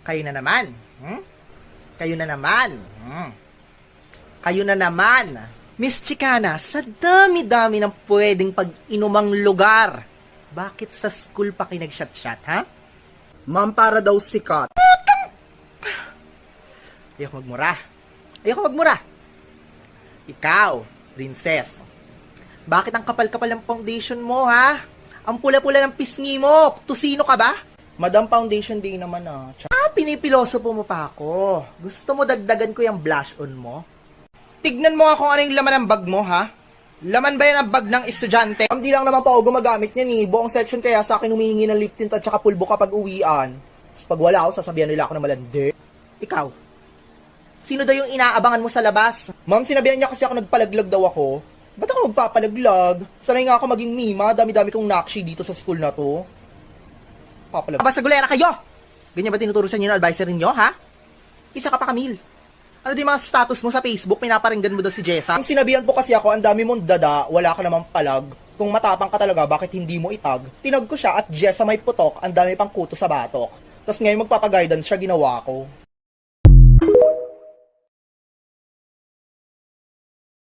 Kayo na naman. Kayo na naman. Kayo na naman. Miss Chicana, sa dami-dami ng pwedeng pag-inumang lugar, bakit sa school pa kayo nag-shot-shot, ha? Ma'am, para daw sikat. Ayoko magmura. Ikaw, princess. Bakit ang kapal-kapal ng foundation mo, ha? Ang pula-pula ng pisngi mo. Tusino ka ba? Madam, foundation day naman Pinipiloso mo pa ako. Gusto mo dagdagan ko yung blush on mo? Tignan mo nga kung ano yung laman ng bag mo, ha? Laman ba yan ang bag ng estudyante? Hindi lang naman pa ako gumagamit yan, eh. Buong section kaya sa akin humihingi ng lip tint at saka pulbo kapag uwian. Tapos pag wala ako, sasabihan nila ako na malandi. Ikaw, sino daw yung inaabangan mo sa labas? Ma'am, sinabihan niya kasi ako nagpalaglag daw ako. Ba't ako magpapalaglag? Sanay nga ako maging mima, dami-dami kong nakshi dito sa school na to. Papalag. Basta gulera kayo! Ganyan ba tinuturusan niyo ng advisor ninyo, ha? Isa ka pa, Camille. Ano din mga status mo sa Facebook? Pinaparinggan mo daw si Jessa? Ang sinabihan po kasi ako, ang dami mong dada, wala ka namang palag. Kung matapang ka talaga, bakit hindi mo itag? Tinag ko siya at Jessa may putok, ang dami pang kuto sa batok. Tapos ngayon magpapaguidance siya, ginawa ko.